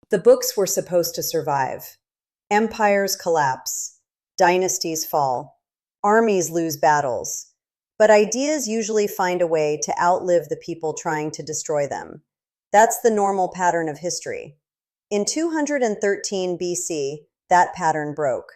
The books were supposed to survive. Empires collapse, dynasties fall, armies lose battles, but ideas usually find a way to outlive the people trying to destroy them. That's the normal pattern of history. In 213 BC, that pattern broke.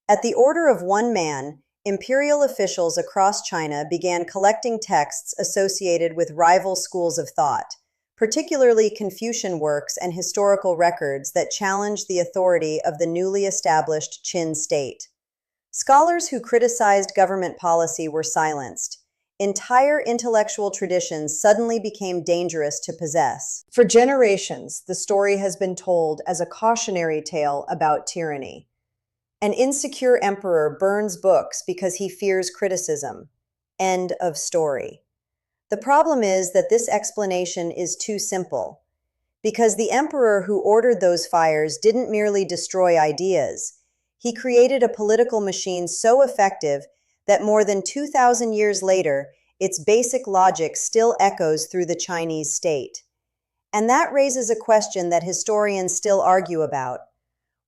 At the order of one man, imperial officials across China began collecting texts associated with rival schools of thought, particularly Confucian works and historical records that challenged the authority of the newly established Qin state. Scholars who criticized government policy were silenced. Entire intellectual traditions suddenly became dangerous to possess. For generations, the story has been told as a cautionary tale about tyranny. An insecure emperor burns books because he fears criticism. End of story. The problem is that this explanation is too simple, because the emperor who ordered those fires didn't merely destroy ideas. He created a political machine so effective that more than 2,000 years later, its basic logic still echoes through the Chinese state. And that raises a question that historians still argue about.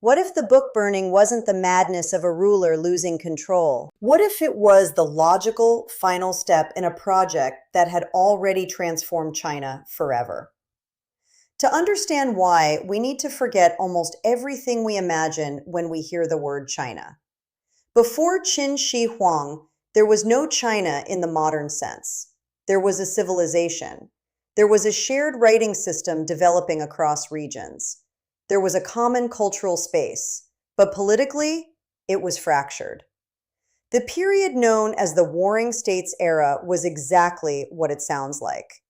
What if the book burning wasn't the madness of a ruler losing control? What if it was the logical final step in a project that had already transformed China forever? To understand why, we need to forget almost everything we imagine when we hear the word China. Before Qin Shi Huang, there was no China in the modern sense. There was a civilization. There was a shared writing system developing across regions. There was a common cultural space, but politically, it was fractured. The period known as the Warring States era was exactly what it sounds like.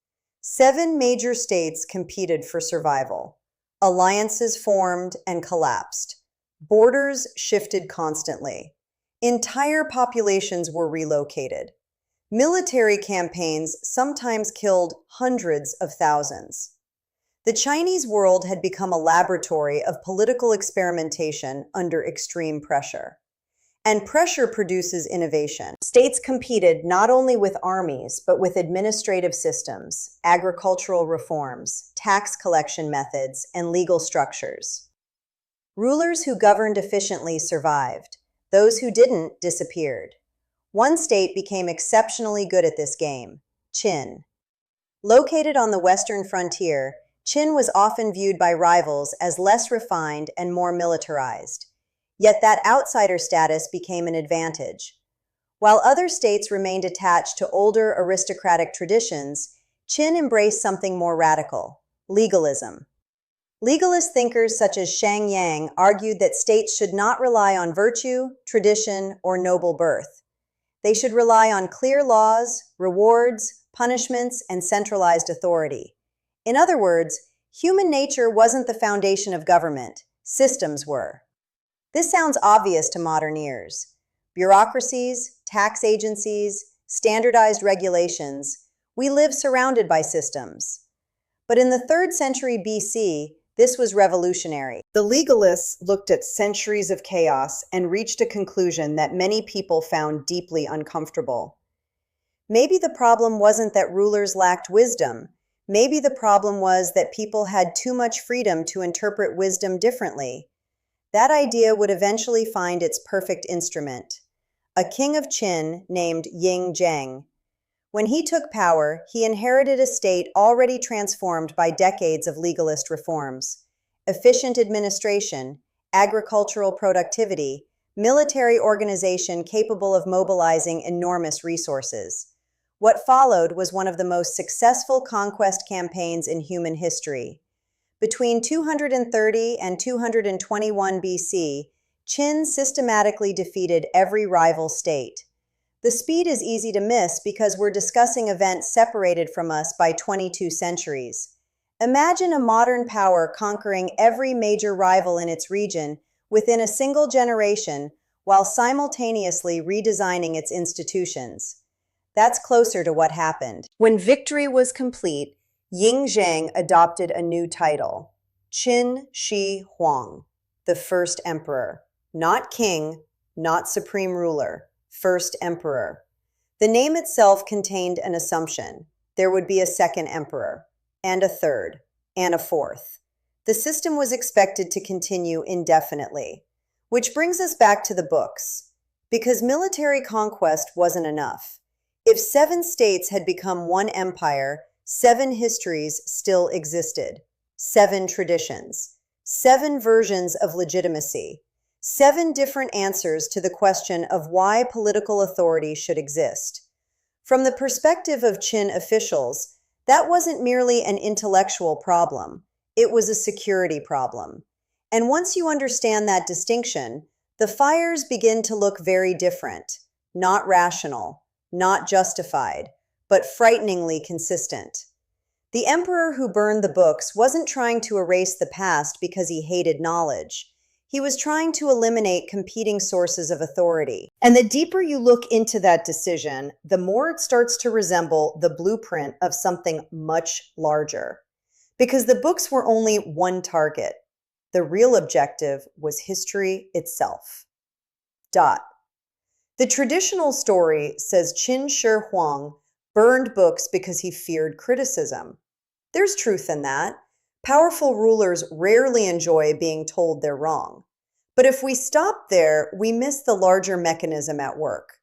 7 major states competed for survival. Alliances formed and collapsed. Borders shifted constantly. Entire populations were relocated. Military campaigns sometimes killed hundreds of thousands. The Chinese world had become a laboratory of political experimentation under extreme pressure. And pressure produces innovation. States competed not only with armies, but with administrative systems, agricultural reforms, tax collection methods, and legal structures. Rulers who governed efficiently survived. Those who didn't disappeared. One state became exceptionally good at this game, Qin. Located on the western frontier, Qin was often viewed by rivals as less refined and more militarized. Yet that outsider status became an advantage. While other states remained attached to older aristocratic traditions, Qin embraced something more radical, legalism. Legalist thinkers such as Shang Yang argued that states should not rely on virtue, tradition, or noble birth. They should rely on clear laws, rewards, punishments, and centralized authority. In other words, human nature wasn't the foundation of government, systems were. This sounds obvious to modern ears. Bureaucracies, tax agencies, standardized regulations, we live surrounded by systems. But in the 3rd century BC, this was revolutionary. The legalists looked at centuries of chaos and reached a conclusion that many people found deeply uncomfortable. Maybe the problem wasn't that rulers lacked wisdom. Maybe the problem was that people had too much freedom to interpret wisdom differently. That idea would eventually find its perfect instrument, a king of Qin named Ying Zheng. When he took power, he inherited a state already transformed by decades of legalist reforms. Efficient administration, agricultural productivity, military organization capable of mobilizing enormous resources. What followed was one of the most successful conquest campaigns in human history. Between 230 and 221 BC, Qin systematically defeated every rival state. The speed is easy to miss because we're discussing events separated from us by 22 centuries. Imagine a modern power conquering every major rival in its region within a single generation while simultaneously redesigning its institutions. That's closer to what happened. When victory was complete, Ying Zheng adopted a new title, Qin Shi Huang, the first emperor. Not king, not supreme ruler, first emperor. The name itself contained an assumption. There would be a second emperor, and a third, and a fourth. The system was expected to continue indefinitely. Which brings us back to the books. Because military conquest wasn't enough. If 7 states had become one empire, 7 histories still existed. 7 traditions. 7 versions of legitimacy. 7 different answers to the question of why political authority should exist. From the perspective of Qin officials, that wasn't merely an intellectual problem. It was a security problem. And once you understand that distinction, the fires begin to look very different, not rational, not justified, but frighteningly consistent. The emperor who burned the books wasn't trying to erase the past because he hated knowledge. He was trying to eliminate competing sources of authority. And the deeper you look into that decision, the more it starts to resemble the blueprint of something much larger. Because the books were only one target. The real objective was history itself. The traditional story says Qin Shi Huang burned books because he feared criticism. There's truth in that. Powerful rulers rarely enjoy being told they're wrong. But if we stop there, we miss the larger mechanism at work.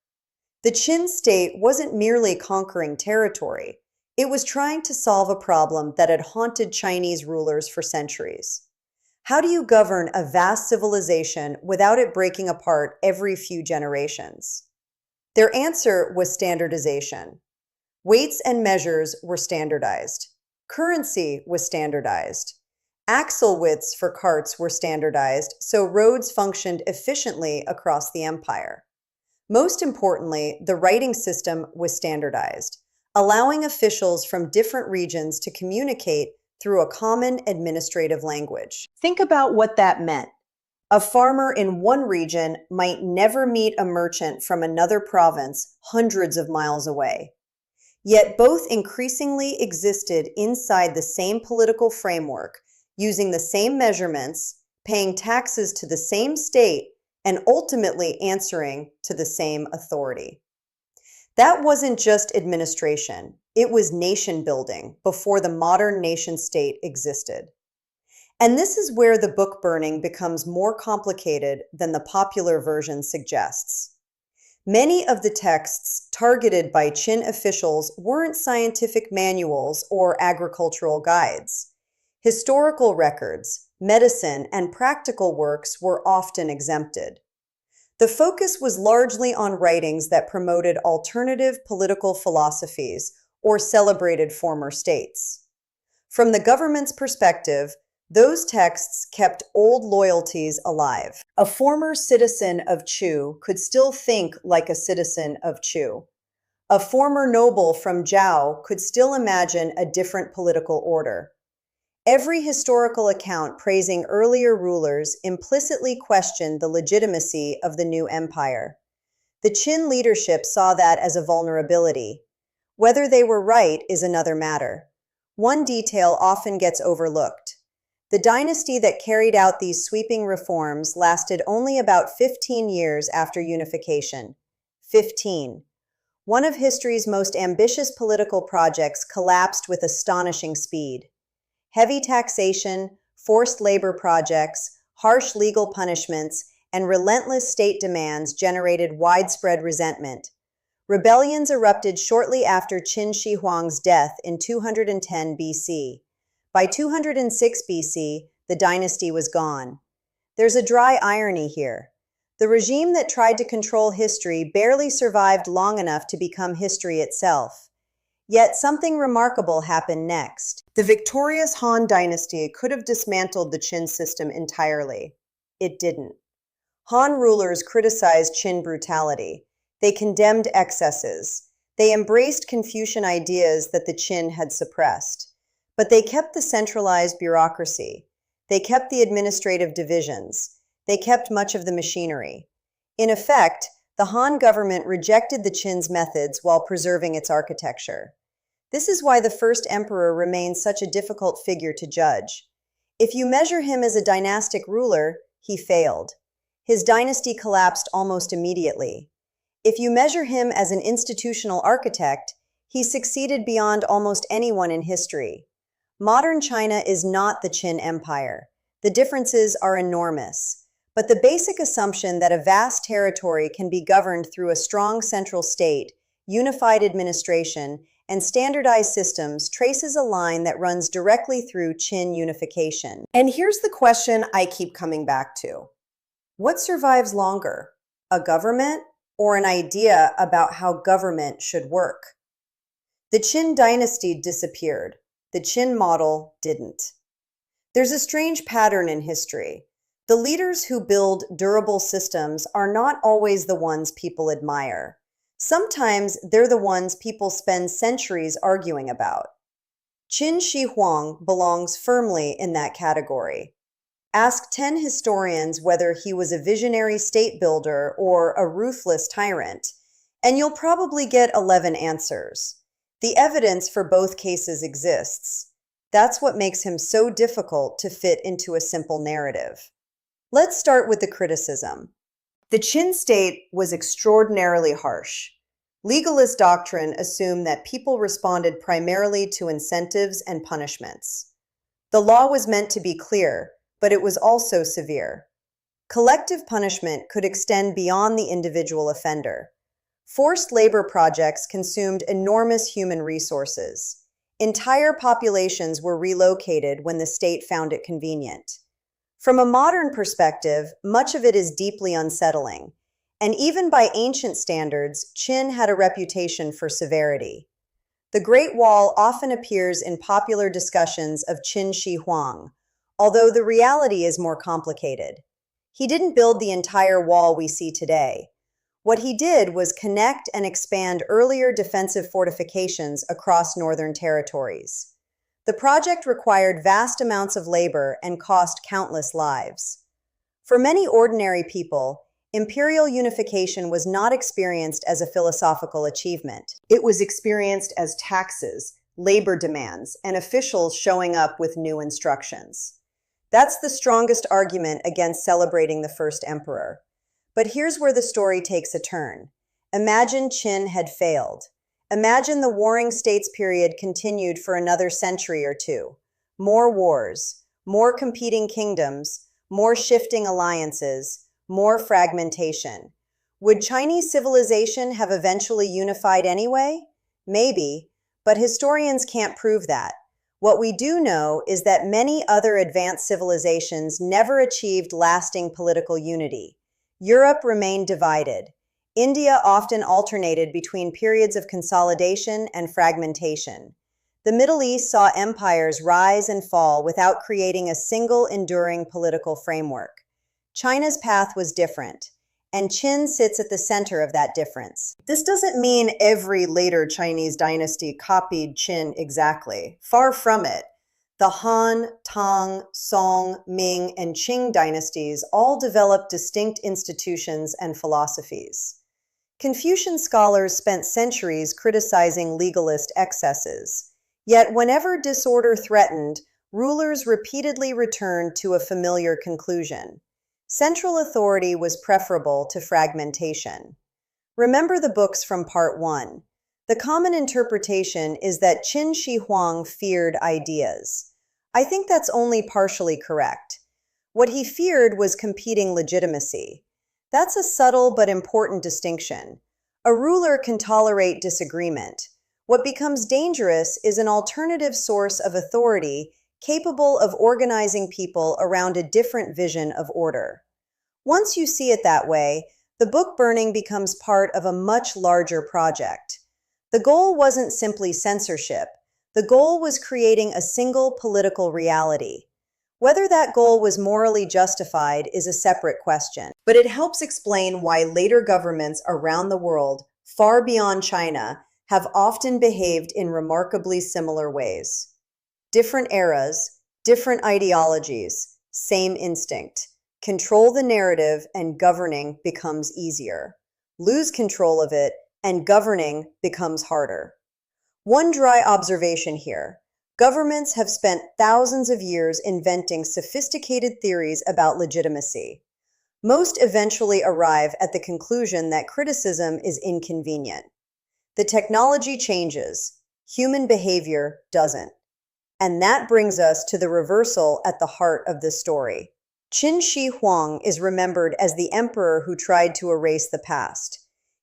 The Qin state wasn't merely conquering territory. It was trying to solve a problem that had haunted Chinese rulers for centuries. How do you govern a vast civilization without it breaking apart every few generations? Their answer was standardization. Weights and measures were standardized. Currency was standardized. Axle widths for carts were standardized, so roads functioned efficiently across the empire. Most importantly, the writing system was standardized, allowing officials from different regions to communicate through a common administrative language. Think about what that meant. A farmer in one region might never meet a merchant from another province hundreds of miles away. Yet both increasingly existed inside the same political framework, using the same measurements, paying taxes to the same state, and ultimately answering to the same authority. That wasn't just administration. It was nation building before the modern nation state existed. And this is where the book burning becomes more complicated than the popular version suggests. Many of the texts targeted by Qin officials weren't scientific manuals or agricultural guides. Historical records, medicine, and practical works were often exempted. The focus was largely on writings that promoted alternative political philosophies or celebrated former states. From the government's perspective, those texts kept old loyalties alive. A former citizen of Chu could still think like a citizen of Chu. A former noble from Zhao could still imagine a different political order. Every historical account praising earlier rulers implicitly questioned the legitimacy of the new empire. The Qin leadership saw that as a vulnerability. Whether they were right is another matter. One detail often gets overlooked. The dynasty that carried out these sweeping reforms lasted only about 15 years after unification. 15. One of history's most ambitious political projects collapsed with astonishing speed. Heavy taxation, forced labor projects, harsh legal punishments, and relentless state demands generated widespread resentment. Rebellions erupted shortly after Qin Shi Huang's death in 210 BC. By 206 BC, the dynasty was gone. There's a dry irony here. The regime that tried to control history barely survived long enough to become history itself. Yet something remarkable happened next. The victorious Han dynasty could have dismantled the Qin system entirely. It didn't. Han rulers criticized Qin brutality. They condemned excesses. They embraced Confucian ideas that the Qin had suppressed. But they kept the centralized bureaucracy. They kept the administrative divisions. They kept much of the machinery. In effect, the Han government rejected the Qin's methods while preserving its architecture. This is why the first emperor remains such a difficult figure to judge. If you measure him as a dynastic ruler, he failed. His dynasty collapsed almost immediately. If you measure him as an institutional architect, he succeeded beyond almost anyone in history. Modern China is not the Qin Empire. The differences are enormous. But the basic assumption that a vast territory can be governed through a strong central state, unified administration, and standardized systems traces a line that runs directly through Qin unification. And here's the question I keep coming back to. What survives longer, a government or an idea about how government should work? The Qin dynasty disappeared. The Qin model didn't. There's a strange pattern in history. The leaders who build durable systems are not always the ones people admire. Sometimes they're the ones people spend centuries arguing about. Qin Shi Huang belongs firmly in that category. Ask 10 historians whether he was a visionary state builder or a ruthless tyrant, and you'll probably get 11 answers. The evidence for both cases exists. That's what makes him so difficult to fit into a simple narrative. Let's start with the criticism. The Qin state was extraordinarily harsh. Legalist doctrine assumed that people responded primarily to incentives and punishments. The law was meant to be clear, but it was also severe. Collective punishment could extend beyond the individual offender. Forced labor projects consumed enormous human resources. Entire populations were relocated when the state found it convenient. From a modern perspective, much of it is deeply unsettling. And even by ancient standards, Qin had a reputation for severity. The Great Wall often appears in popular discussions of Qin Shi Huang, although the reality is more complicated. He didn't build the entire wall we see today. What he did was connect and expand earlier defensive fortifications across northern territories. The project required vast amounts of labor and cost countless lives. For many ordinary people, imperial unification was not experienced as a philosophical achievement. It was experienced as taxes, labor demands, and officials showing up with new instructions. That's the strongest argument against celebrating the first emperor. But here's where the story takes a turn. Imagine Qin had failed. Imagine the Warring States period continued for another century or two. More wars, more competing kingdoms, more shifting alliances, more fragmentation. Would Chinese civilization have eventually unified anyway? Maybe, but historians can't prove that. What we do know is that many other advanced civilizations never achieved lasting political unity. Europe remained divided. India often alternated between periods of consolidation and fragmentation. The Middle East saw empires rise and fall without creating a single enduring political framework. China's path was different, and Qin sits at the center of that difference. This doesn't mean every later Chinese dynasty copied Qin exactly. Far from it. The Han, Tang, Song, Ming, and Qing dynasties all developed distinct institutions and philosophies. Confucian scholars spent centuries criticizing legalist excesses. Yet whenever disorder threatened, rulers repeatedly returned to a familiar conclusion. Central authority was preferable to fragmentation. Remember the books from Part 1. The common interpretation is that Qin Shi Huang feared ideas. I think that's only partially correct. What he feared was competing legitimacy. That's a subtle but important distinction. A ruler can tolerate disagreement. What becomes dangerous is an alternative source of authority capable of organizing people around a different vision of order. Once you see it that way, the book burning becomes part of a much larger project. The goal wasn't simply censorship. The goal was creating a single political reality. Whether that goal was morally justified is a separate question, but it helps explain why later governments around the world, far beyond China, have often behaved in remarkably similar ways. Different eras, different ideologies, same instinct. Control the narrative and governing becomes easier. Lose control of it and governing becomes harder. One dry observation here. Governments have spent thousands of years inventing sophisticated theories about legitimacy. Most eventually arrive at the conclusion that criticism is inconvenient. The technology changes. Human behavior doesn't. And that brings us to the reversal at the heart of this story. Qin Shi Huang is remembered as the emperor who tried to erase the past.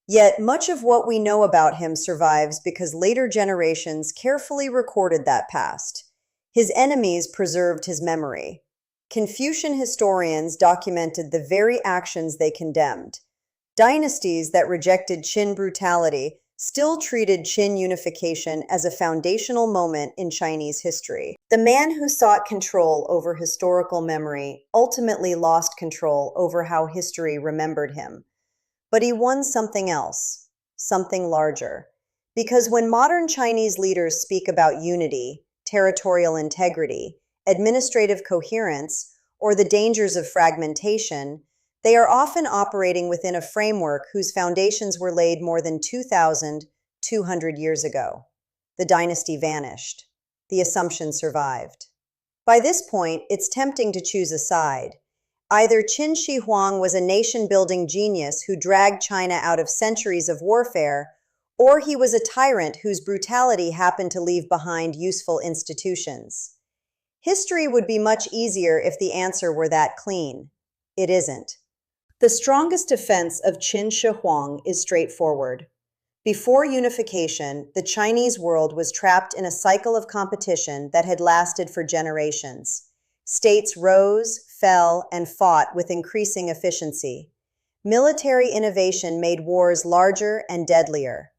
Yet much of what we know about him survives because later generations carefully recorded that past. His enemies preserved his memory. Confucian historians documented the very actions they condemned. Dynasties that rejected Qin brutality still treated Qin unification as a foundational moment in Chinese history. The man who sought control over historical memory ultimately lost control over how history remembered him. But he won something else, something larger. Because when modern Chinese leaders speak about unity, territorial integrity, administrative coherence, or the dangers of fragmentation, they are often operating within a framework whose foundations were laid more than 2,200 years ago. The dynasty vanished. The assumption survived. By this point, it's tempting to choose a side. Either Qin Shi Huang was a nation-building genius who dragged China out of centuries of warfare, or he was a tyrant whose brutality happened to leave behind useful institutions. History would be much easier if the answer were that clean. It isn't. The strongest defense of Qin Shi Huang is straightforward. Before unification, the Chinese world was trapped in a cycle of competition that had lasted for generations. States rose, fell, and fought with increasing efficiency. Military innovation made wars larger and deadlier.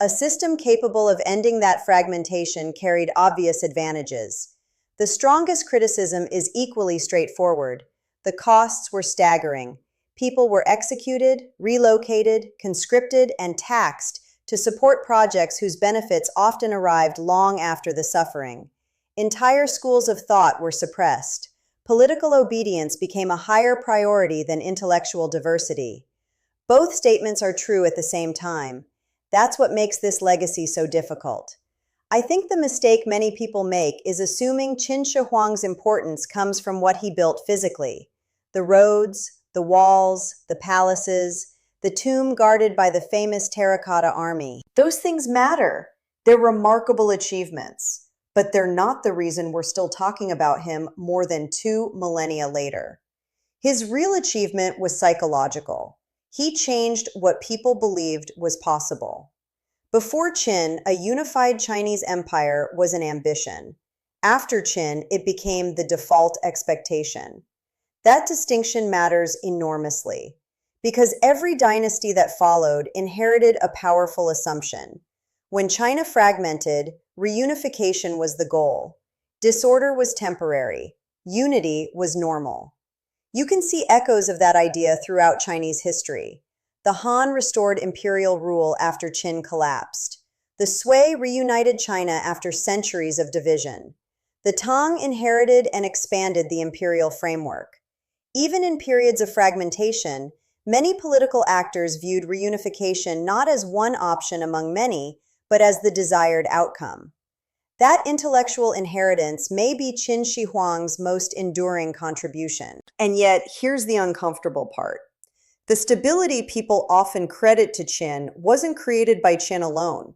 A system capable of ending that fragmentation carried obvious advantages. The strongest criticism is equally straightforward. The costs were staggering. People were executed, relocated, conscripted, and taxed to support projects whose benefits often arrived long after the suffering. Entire schools of thought were suppressed. Political obedience became a higher priority than intellectual diversity. Both statements are true at the same time. That's what makes this legacy so difficult. I think the mistake many people make is assuming Qin Shi Huang's importance comes from what he built physically. The roads, the walls, the palaces, the tomb guarded by the famous Terracotta Army. Those things matter. They're remarkable achievements. But they're not the reason we're still talking about him more than 2 millennia later. His real achievement was psychological. He changed what people believed was possible. Before Qin, a unified Chinese empire was an ambition. After Qin, it became the default expectation. That distinction matters enormously, because every dynasty that followed inherited a powerful assumption. When China fragmented, reunification was the goal. Disorder was temporary. Unity was normal. You can see echoes of that idea throughout Chinese history. The Han restored imperial rule after Qin collapsed. The Sui reunited China after centuries of division. The Tang inherited and expanded the imperial framework. Even in periods of fragmentation, many political actors viewed reunification not as one option among many, but as the desired outcome. That intellectual inheritance may be Qin Shi Huang's most enduring contribution. And yet, here's the uncomfortable part. The stability people often credit to Qin wasn't created by Qin alone.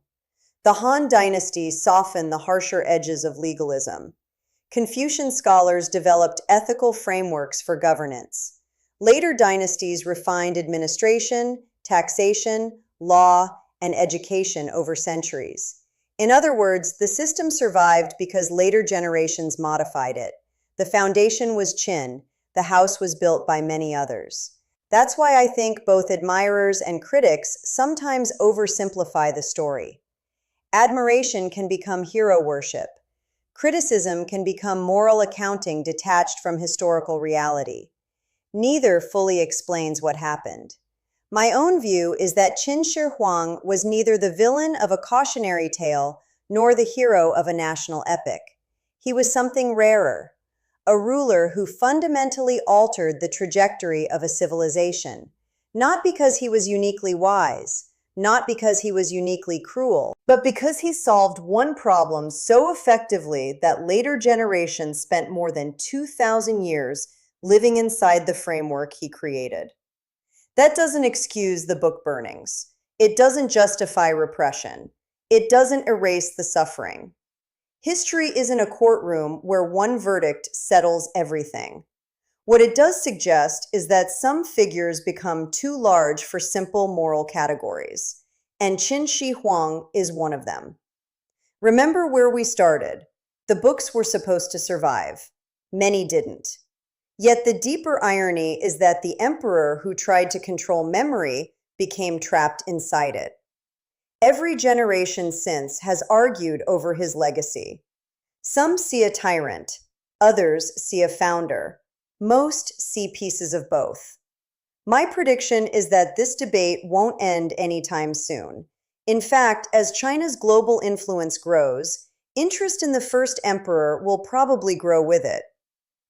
The Han Dynasty softened the harsher edges of legalism. Confucian scholars developed ethical frameworks for governance. Later dynasties refined administration, taxation, law, and education over centuries. In other words, the system survived because later generations modified it. The foundation was Qin. The house was built by many others. That's why I think both admirers and critics sometimes oversimplify the story. Admiration can become hero worship. Criticism can become moral accounting detached from historical reality. Neither fully explains what happened. My own view is that Qin Shi Huang was neither the villain of a cautionary tale nor the hero of a national epic. He was something rarer, a ruler who fundamentally altered the trajectory of a civilization, not because he was uniquely wise, not because he was uniquely cruel, but because he solved one problem so effectively that later generations spent more than 2,000 years living inside the framework he created. That doesn't excuse the book burnings. It doesn't justify repression. It doesn't erase the suffering. History isn't a courtroom where one verdict settles everything. What it does suggest is that some figures become too large for simple moral categories, and Qin Shi Huang is one of them. Remember where we started. The books were supposed to survive. Many didn't. Yet the deeper irony is that the emperor who tried to control memory became trapped inside it. Every generation since has argued over his legacy. Some see a tyrant, others see a founder. Most see pieces of both. My prediction is that this debate won't end anytime soon. In fact, as China's global influence grows, interest in the first emperor will probably grow with it.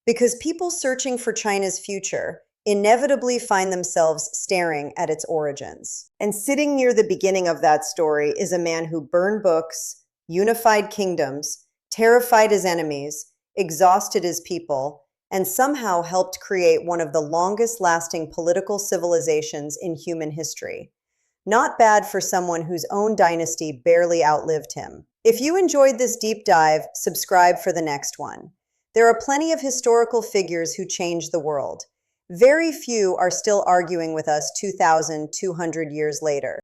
Because people searching for China's future inevitably find themselves staring at its origins. And sitting near the beginning of that story is a man who burned books, unified kingdoms, terrified his enemies, exhausted his people, and somehow helped create one of the longest-lasting political civilizations in human history. Not bad for someone whose own dynasty barely outlived him. If you enjoyed this deep dive, subscribe for the next one. There are plenty of historical figures who changed the world. Very few are still arguing with us 2,200 years later.